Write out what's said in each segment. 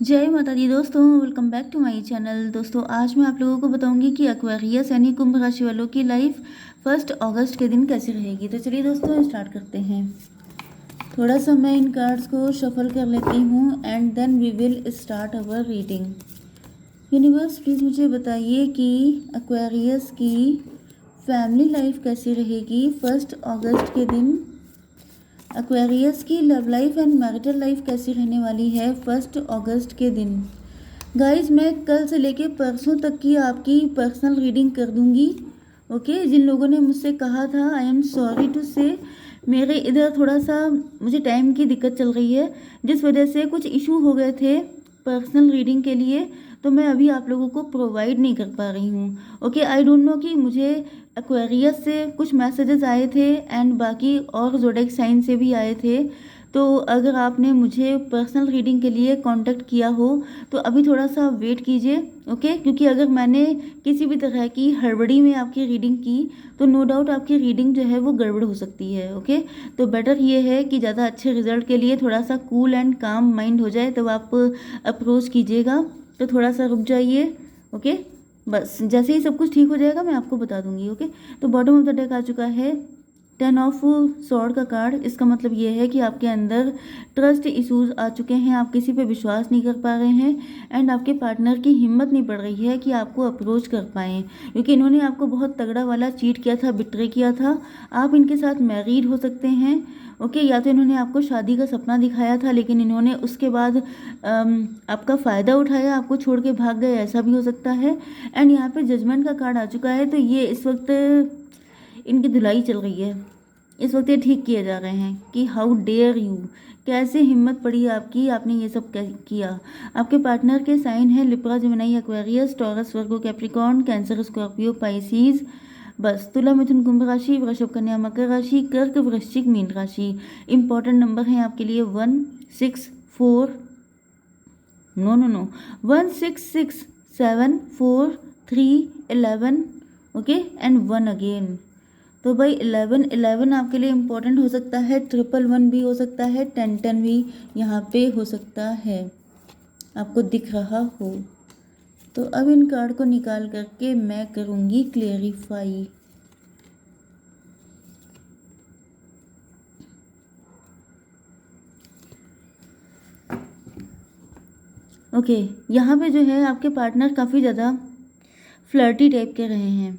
जय माता दी दोस्तों, welcome back to my channel. दोस्तों आज मैं आप लोगों को बताऊंगी कि एक्वेरियस यानी कुंभ राशि वालों की लाइफ 1 अगस्त के दिन कैसी रहेगी। तो चलिए दोस्तों स्टार्ट करते हैं। थोड़ा सा मैं इन कार्ड्स को शफल कर लेती हूँ and then we will start our reading. Universe please मुझे बताइए कि एक्वेरियस की फैमिली लाइफ कैसी रहेगी 1 अगस्त के दिन। एक्वेरियस की love life and marital life कैसी रहने वाली है 1 अगस्त के दिन। गाइस मैं कल से लेके परसों तक की आपकी पर्सनल रीडिंग कर दूंगी। ओके, जिन लोगों ने मुझसे कहा था आई एम सॉरी टू से मेरे इधर थोड़ा सा मुझे टाइम की दिक्कत चल रही है, जिस वजह से कुछ इशू हो गए थे पर्सनल रीडिंग के लिए, तो मैं अभी आप लोगों को प्रोवाइड नहीं कर पा रही हूँ। ओके, आई डोंट नो कि मुझे एक्वेरियस से कुछ मैसेजेस आए थे एंड बाकी और ज़ोडिएक साइन से भी आए थे। तो अगर आपने मुझे पर्सनल रीडिंग के लिए कांटेक्ट किया हो तो अभी थोड़ा सा वेट कीजिए। ओके, क्योंकि अगर मैंने किसी भी तरह की हड़बड़ी में आपकी रीडिंग की तो नो डाउट आपकी रीडिंग जो है वो गड़बड़ हो सकती है। ओके, तो बेटर ये है कि ज़्यादा अच्छे रिजल्ट के लिए थोड़ा सा कूल एंड काम माइंड हो जाए तब आप अप्रोच कीजिएगा। तो थोड़ा सा रुक जाइए। ओके, बस जैसे ही सब कुछ ठीक हो जाएगा मैं आपको बता दूंगी। ओके, तो बॉटम ऑफ द डेक आ चुका है 10 ऑफ सॉर्ड का कार्ड। इसका मतलब ये है कि आपके अंदर ट्रस्ट इश्यूज आ चुके हैं, आप किसी पे विश्वास नहीं कर पा रहे हैं एंड आपके पार्टनर की हिम्मत नहीं पड़ रही है कि आपको अप्रोच कर पाएँ, क्योंकि इन्होंने आपको बहुत तगड़ा वाला चीट किया था, बिट्रे किया था। आप इनके साथ मैरिड हो सकते हैं। ओके, या तो इन्होंने आपको शादी का सपना दिखाया था लेकिन इन्होंने उसके बाद आपका फ़ायदा उठाया, आपको छोड़ के भाग गए, ऐसा भी हो सकता है। एंड यहाँ पे जजमेंट का कार्ड आ चुका है, तो ये इस वक्त इनकी धुलाई चल रही है। इस वक्त ये ठीक किए जा रहे हैं कि हाउ डेयर यू, कैसे हिम्मत पड़ी आपकी, आपने ये सब किया। आपके पार्टनर के साइन है लिब्रा, जेमिनी, एक्वेरियस, टॉरस, वर्गो, कैप्रिकॉर्न, कैंसर, स्कॉर्पियो, पाइसीज। बस तुला, मिथुन, कुंभ राशि, वृषभ, कन्या, मकर राशि, कर्क, वृश्चिक, मीन राशि। इंपॉर्टेंट नंबर है आपके लिए 1 6 4, no no no, 1 6 6 7 4 3 11। Okay, and 1 again. तो भाई 11 आपके लिए इम्पोर्टेंट हो सकता है, 111 भी हो सकता है, 10 भी यहाँ पे हो सकता है, आपको दिख रहा हो। तो अब इन कार्ड को निकाल करके मैं करूँगी क्लेरिफाई। ओके, यहाँ पे जो है आपके पार्टनर काफ़ी ज़्यादा फ्लर्टी टाइप के रहे हैं।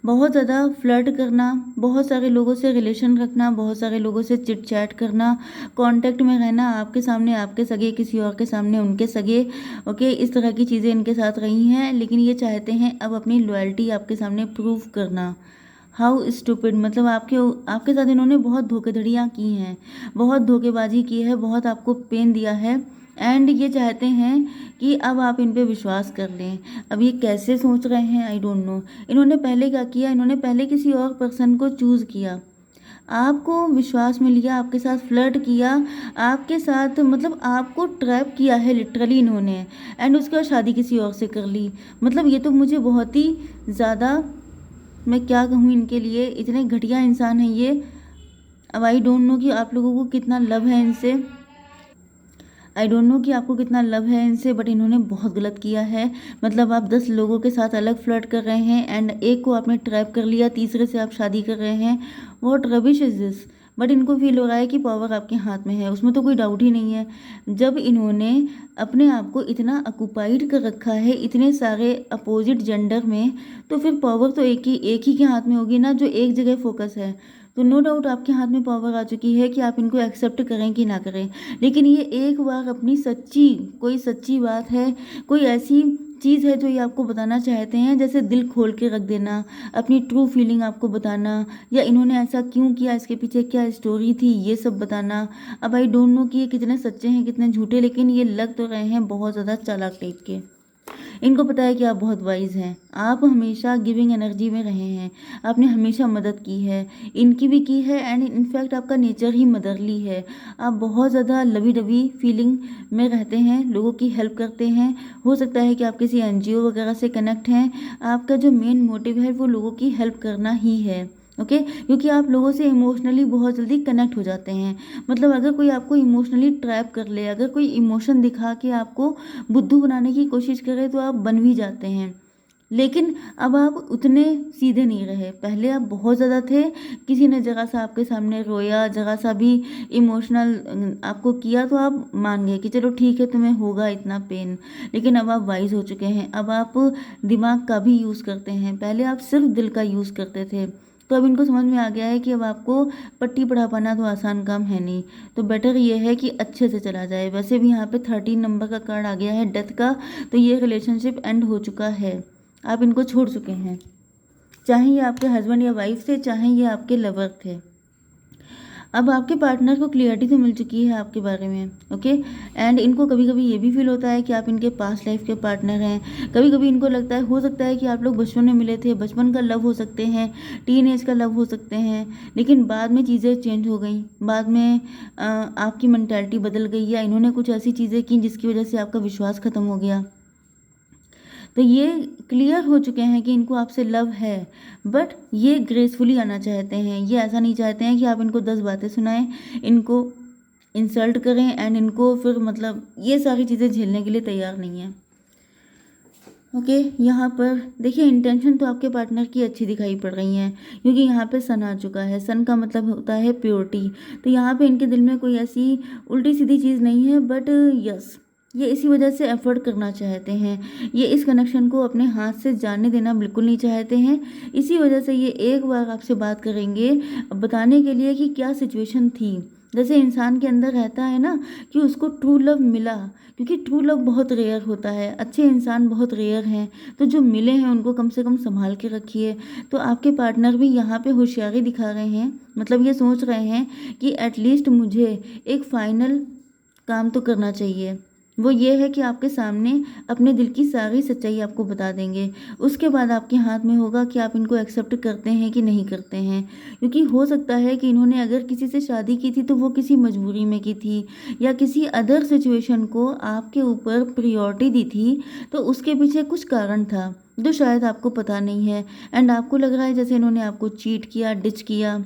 बहुत ज़्यादा फ्लर्ट करना, बहुत सारे लोगों से रिलेशन रखना, बहुत सारे लोगों से चिट चैट करना, कांटेक्ट में रहना, आपके सामने आपके सगे, किसी और के सामने उनके सगे। ओके, इस तरह की चीज़ें इनके साथ रही हैं, लेकिन ये चाहते हैं अब अपनी लॉयल्टी आपके सामने प्रूव करना। हाउ स्टूपिड, मतलब आपके आपके साथ इन्होंने बहुत धोखेधड़ियाँ की हैं, बहुत धोखेबाजी की है, बहुत आपको पेन दिया है एंड ये चाहते हैं कि अब आप इन पे विश्वास कर लें। अब ये कैसे सोच रहे हैं आई डोंट नो। इन्होंने पहले क्या किया, इन्होंने पहले किसी और पर्सन को चूज़ किया, आपको विश्वास में लिया, आपके साथ फ्लर्ट किया, आपके साथ मतलब आपको ट्रैप किया है लिटरली इन्होंने, एंड उसके बाद शादी किसी और से कर ली। मतलब ये तो मुझे बहुत ही ज़्यादा, मैं क्या कहूँ इनके लिए, इतने घटिया इंसान हैं ये। अब आई डोंट नो कि आप लोगों को कितना लव है इनसे, आई डोंट नो कि आपको कितना लव है इनसे, बट इन्होंने बहुत गलत किया है। मतलब आप 10 लोगों के साथ अलग फ्लर्ट कर रहे हैं एंड एक को आपने ट्रैप कर लिया, तीसरे से आप शादी कर रहे हैं। What rubbish is this. But इनको फील हो रहा है कि पावर आपके हाथ में है, उसमें तो कोई डाउट ही नहीं है। जब इन्होंने अपने आप को इतना ऑक्युपाइड कर रखा है इतने सारे अपोजिट जेंडर में, तो फिर पावर तो एक ही के हाथ में होगी ना, जो एक जगह फोकस है। तो नो डाउट आपके हाथ में पावर आ चुकी है कि आप इनको एक्सेप्ट करें कि ना करें। लेकिन ये एक बार अपनी कोई सच्ची बात है, कोई ऐसी चीज़ है जो ये आपको बताना चाहते हैं, जैसे दिल खोल के रख देना, अपनी ट्रू फीलिंग आपको बताना, या इन्होंने ऐसा क्यों किया, इसके पीछे क्या स्टोरी थी, ये सब बताना। अब आई डोंट नो कि ये कितने सच्चे हैं कितने झूठे, लेकिन ये लग तो रहे हैं बहुत ज़्यादा चालाक टाइप के। इनको पता है कि आप बहुत वाइज हैं, आप हमेशा गिविंग एनर्जी में रहे हैं, आपने हमेशा मदद की है, इनकी भी की है एंड इनफैक्ट आपका नेचर ही मदरली है। आप बहुत ज़्यादा लवी डवी फीलिंग में रहते हैं, लोगों की हेल्प करते हैं। हो सकता है कि आप किसी एनजीओ वगैरह से कनेक्ट हैं, आपका जो मेन मोटिव है वो लोगों की हेल्प करना ही है। ओके, क्योंकि आप लोगों से इमोशनली बहुत जल्दी कनेक्ट हो जाते हैं। मतलब अगर कोई आपको इमोशनली ट्रैप कर ले, अगर कोई इमोशन दिखा के आपको बुद्धू बनाने की कोशिश करे तो आप बन भी जाते हैं। लेकिन अब आप उतने सीधे नहीं रहे, पहले आप बहुत ज़्यादा थे। किसी ने ज़रा सा आपके सामने रोया, ज़रा सा भी इमोशनल आपको किया तो आप मान गए कि चलो ठीक है, तुम्हें होगा इतना पेन। लेकिन अब आप वाइज हो चुके हैं, अब आप दिमाग का भी यूज़ करते हैं। पहले आप सिर्फ दिल का यूज़ करते थे, तो अब इनको समझ में आ गया है कि अब आपको पट्टी पढ़ा पाना तो आसान काम है नहीं। तो बेटर ये है कि अच्छे से चला जाए। वैसे भी यहाँ पे 13 नंबर का कार्ड आ गया है डेथ का, तो ये रिलेशनशिप एंड हो चुका है, आप इनको छोड़ चुके हैं। चाहे ये आपके हस्बैंड या वाइफ थे, चाहे ये आपके लवर थे। अब आपके पार्टनर को क्लियरिटी तो मिल चुकी है आपके बारे में, ओके। एंड इनको कभी कभी ये भी फील होता है कि आप इनके पास्ट लाइफ के पार्टनर हैं। कभी कभी इनको लगता है, हो सकता है कि आप लोग बचपन में मिले थे, बचपन का लव हो सकते हैं, टीन एज का लव हो सकते हैं, लेकिन बाद में चीज़ें चेंज हो गई, बाद में आपकी मेंटालिटी बदल गई, या इन्होंने कुछ ऐसी चीज़ें की जिसकी वजह से आपका विश्वास खत्म हो गया। तो ये क्लियर हो चुके हैं कि इनको आपसे लव है, बट ये ग्रेसफुली आना चाहते हैं। ये ऐसा नहीं चाहते हैं कि आप इनको 10 बातें सुनाएं, इनको इंसल्ट करें एंड इनको फिर मतलब ये सारी चीज़ें झेलने के लिए तैयार नहीं है। ओके, यहाँ पर देखिए इंटेंशन तो आपके पार्टनर की अच्छी दिखाई पड़ रही हैं, क्योंकि यहाँ पे सन आ चुका है। सन का मतलब होता है प्योरिटी। तो यहाँ पे इनके दिल में कोई ऐसी उल्टी सीधी चीज़ नहीं है, बट यस, ये इसी वजह से एफर्ट करना चाहते हैं। ये इस कनेक्शन को अपने हाथ से जाने देना बिल्कुल नहीं चाहते हैं। इसी वजह से ये एक बार आपसे बात करेंगे बताने के लिए कि क्या सिचुएशन थी। जैसे इंसान के अंदर रहता है ना कि उसको ट्रू लव मिला, क्योंकि ट्रू लव बहुत रेयर होता है, अच्छे इंसान बहुत रेयर हैं। तो जो मिले हैं उनको कम से कम संभाल के रखिए। तो आपके पार्टनर भी यहाँ पे होशियारी दिखा रहे हैं, मतलब ये सोच रहे हैं कि एटलीस्ट मुझे एक फाइनल काम तो करना चाहिए। वो ये है कि आपके सामने अपने दिल की सारी सच्चाई आपको बता देंगे। उसके बाद आपके हाथ में होगा कि आप इनको एक्सेप्ट करते हैं कि नहीं करते हैं। क्योंकि हो सकता है कि इन्होंने अगर किसी से शादी की थी तो वो किसी मजबूरी में की थी, या किसी अदर सिचुएशन को आपके ऊपर प्रायोरिटी दी थी, तो उसके पीछे कुछ कारण था जो शायद आपको पता नहीं है। एंड आपको लग रहा है जैसे इन्होंने आपको चीट किया, डिच किया।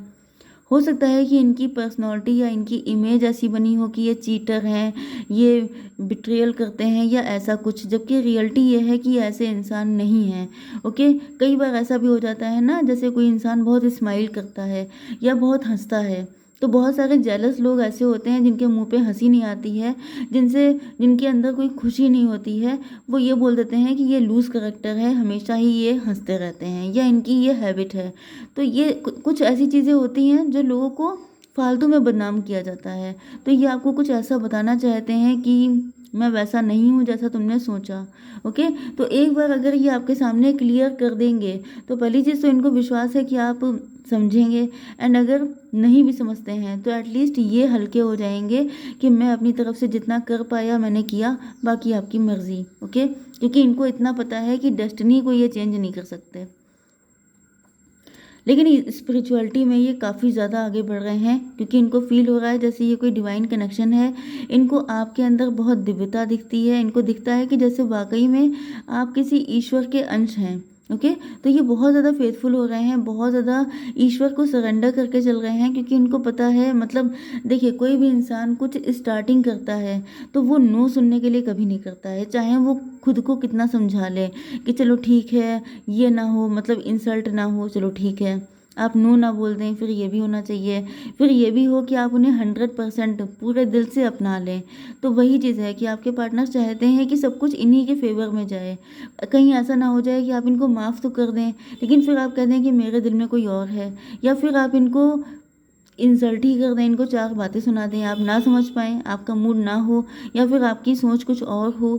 हो सकता है कि इनकी पर्सनैलिटी या इनकी इमेज ऐसी बनी हो कि ये चीटर हैं, ये बिट्रेयल करते हैं या ऐसा कुछ, जबकि रियलिटी ये है कि ऐसे इंसान नहीं हैं। ओके, कई बार ऐसा भी हो जाता है ना, जैसे कोई इंसान बहुत स्माइल करता है या बहुत हंसता है, तो बहुत सारे जेलस लोग ऐसे होते हैं जिनके मुंह पे हंसी नहीं आती है, जिनके अंदर कोई खुशी नहीं होती है। वो ये बोल देते हैं कि ये लूज करेक्टर है, हमेशा ही ये हंसते रहते हैं, या इनकी ये हैबिट है। तो ये कुछ ऐसी चीज़ें होती हैं जो लोगों को फालतू में बदनाम किया जाता है। तो ये आपको कुछ ऐसा बताना चाहते हैं कि मैं वैसा नहीं हूँ जैसा तुमने सोचा। ओके, तो एक बार अगर ये आपके सामने क्लियर कर देंगे तो पहली चीज़ तो इनको विश्वास है कि आप समझेंगे। एंड अगर नहीं भी समझते हैं तो एटलीस्ट ये हल्के हो जाएंगे कि मैं अपनी तरफ से जितना कर पाया मैंने किया, बाकी आपकी मर्ज़ी। ओके, क्योंकि इनको इतना पता है कि डेस्टिनी को ये चेंज नहीं कर सकते। लेकिन स्पिरिचुअलिटी में ये काफ़ी ज़्यादा आगे बढ़ रहे हैं, क्योंकि इनको फील हो रहा है जैसे ये कोई डिवाइन कनेक्शन है। इनको आपके अंदर बहुत दिव्यता दिखती है, इनको दिखता है कि जैसे वाकई में आप किसी ईश्वर के अंश हैं। ओके, तो ये बहुत ज़्यादा फेथफुल हो रहे हैं, बहुत ज़्यादा ईश्वर को सरेंडर करके चल रहे हैं, क्योंकि उनको पता है, मतलब देखिए कोई भी इंसान कुछ स्टार्टिंग करता है तो वो नो सुनने के लिए कभी नहीं करता है, चाहे वो खुद को कितना समझा ले कि चलो ठीक है, ये ना हो, मतलब इंसल्ट ना हो, चलो ठीक है, आप नो ना बोल दें। फिर ये भी होना चाहिए, फिर ये भी हो कि आप उन्हें 100% पूरे दिल से अपना लें। तो वही चीज़ है कि आपके पार्टनर चाहते हैं कि सब कुछ इन्हीं के फेवर में जाए। कहीं ऐसा ना हो जाए कि आप इनको माफ़ तो कर दें, लेकिन फिर आप कह दें कि मेरे दिल में कोई और है, या फिर आप इनको इंसल्ट ही कर दें, इनको 4 बातें सुना दें, आप ना समझ पाएँ, आपका मूड ना हो, या फिर आपकी सोच कुछ और हो।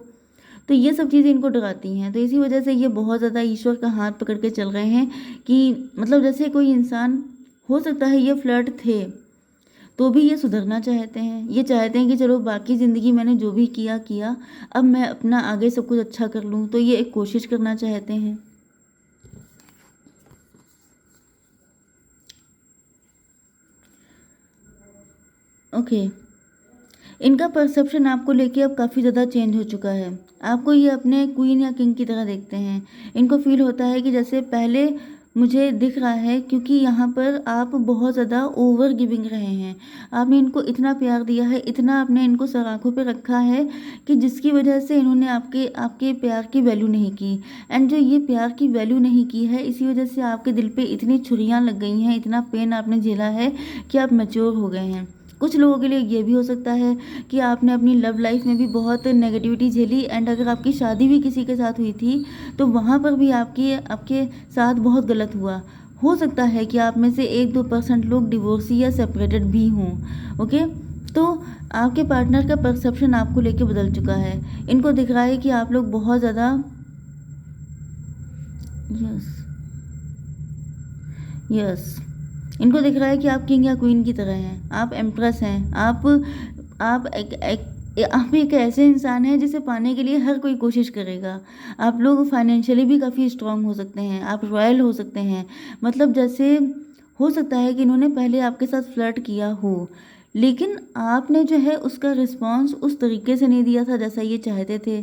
तो ये सब चीज़ें इनको डराती हैं। तो इसी वजह से ये बहुत ज़्यादा ईश्वर का हाथ पकड़ के चल रहे हैं कि मतलब जैसे कोई इंसान, हो सकता है ये फ्लर्ट थे तो भी ये सुधरना चाहते हैं। ये चाहते हैं कि चलो बाकी ज़िंदगी मैंने जो भी किया किया, अब मैं अपना आगे सब कुछ अच्छा कर लूँ। तो ये एक कोशिश करना चाहते हैं। ओके, इनका परसेप्शन आपको लेके अब काफ़ी ज़्यादा चेंज हो चुका है। आपको ये अपने क्वीन या किंग की तरह देखते हैं। इनको फील होता है कि जैसे पहले मुझे दिख रहा है, क्योंकि यहाँ पर आप बहुत ज़्यादा ओवर गिविंग रहे हैं। आपने इनको इतना प्यार दिया है, इतना आपने इनको सर आँखों पे रखा है कि जिसकी वजह से इन्होंने आपके आपके प्यार की वैल्यू नहीं की। एंड जो ये प्यार की वैल्यू नहीं की है, इसी वजह से आपके दिल पे इतनी छुरियाँ लग गई हैं, इतना पेन आपने झेला है कि आप मैच्योर हो गए हैं। कुछ लोगों के लिए ये भी हो सकता है कि आपने अपनी लव लाइफ में भी बहुत नेगेटिविटी झेली, एंड अगर आपकी शादी भी किसी के साथ हुई थी तो वहाँ पर भी आपके साथ बहुत गलत हुआ। हो सकता है कि आप में से 1-2% लोग डिवोर्सी या सेपरेटेड भी हों। ओके, तो आपके पार्टनर का परसेप्शन आपको लेके बदल चुका है। इनको दिख रहा है कि आप लोग बहुत ज़्यादा, यस यस, इनको दिख रहा है कि आप किंग या क्वीन की तरह हैं, आप एम्प्रेस हैं, आप एक ऐसे इंसान हैं जिसे पाने के लिए हर कोई कोशिश करेगा। आप लोग फाइनेंशियली भी काफ़ी स्ट्रांग हो सकते हैं, आप रॉयल हो सकते हैं। मतलब जैसे हो सकता है कि इन्होंने पहले आपके साथ फ्लर्ट किया हो, लेकिन आपने जो है उसका रिस्पॉन्स उस तरीके से नहीं दिया था जैसा ये चाहते थे।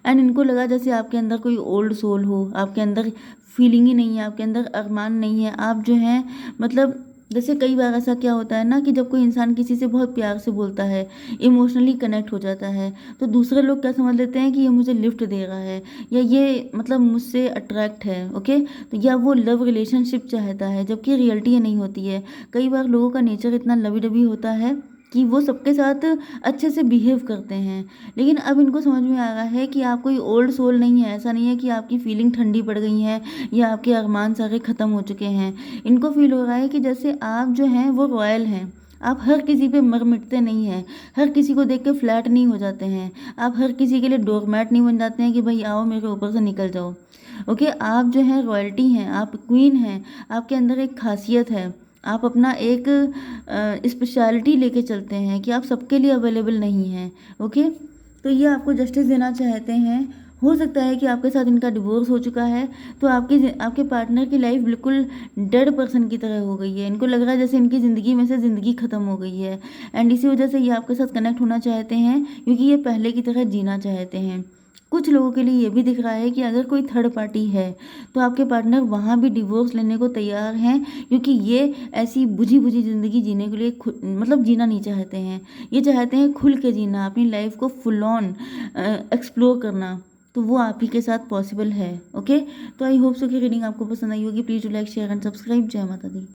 एंड इनको लगा जैसे आपके अंदर कोई ओल्ड सोल हो, आपके अंदर फीलिंग ही नहीं है, आपके अंदर अरमान नहीं है। आप जो हैं, मतलब जैसे कई बार ऐसा क्या होता है ना कि जब कोई इंसान किसी से बहुत प्यार से बोलता है, इमोशनली कनेक्ट हो जाता है, तो दूसरे लोग क्या समझ लेते हैं कि ये मुझे लिफ्ट दे रहा है, या ये मतलब मुझसे अट्रैक्ट है। ओके, तो या वो लव रिलेशनशिप चाहता है, जबकि रियलिटी ये नहीं होती है। कई बार लोगों का नेचर इतना लवी डबी होता है कि वो सबके साथ अच्छे से बिहेव करते हैं। लेकिन अब इनको समझ में आ रहा है कि आप कोई ओल्ड सोल नहीं है। ऐसा नहीं है कि आपकी फीलिंग ठंडी पड़ गई है या आपके अरमान सारे ख़त्म हो चुके हैं। इनको फील हो रहा है कि जैसे आप जो हैं वो रॉयल हैं। आप हर किसी पे मर मिटते नहीं हैं, हर किसी को देख के फ्लैट नहीं हो जाते हैं, आप हर किसी के लिए डोरमैट नहीं बन जाते हैं कि भाई आओ मेरे ऊपर से निकल जाओ। ओके, आप जो हैं रॉयल्टी हैं, आप क्वीन हैं, आपके अंदर एक खासियत है। आप अपना एक स्पेशलिटी लेके चलते हैं कि आप सबके लिए अवेलेबल नहीं हैं। ओके, तो ये आपको जस्टिस देना चाहते हैं। हो सकता है कि आपके साथ इनका डिवोर्स हो चुका है, तो आपके पार्टनर की लाइफ बिल्कुल डेड पर्सन की तरह हो गई है। इनको लग रहा है जैसे इनकी ज़िंदगी में से ज़िंदगी ख़त्म हो गई है। एंड इसी वजह से ये आपके साथ कनेक्ट होना चाहते हैं, क्योंकि ये पहले की तरह जीना चाहते हैं। कुछ लोगों के लिए ये भी दिख रहा है कि अगर कोई थर्ड पार्टी है तो आपके पार्टनर वहाँ भी डिवोर्स लेने को तैयार हैं, क्योंकि ये ऐसी बुझी बुझी ज़िंदगी जीने के लिए मतलब जीना नहीं चाहते हैं। ये चाहते हैं खुल के जीना, अपनी लाइफ को फुल ऑन एक्सप्लोर करना। तो वो आप ही के साथ पॉसिबल है। ओके, तो आई होप सो कि रीडिंग आपको पसंद आई होगी। Please do like share and subscribe. जय माता दी।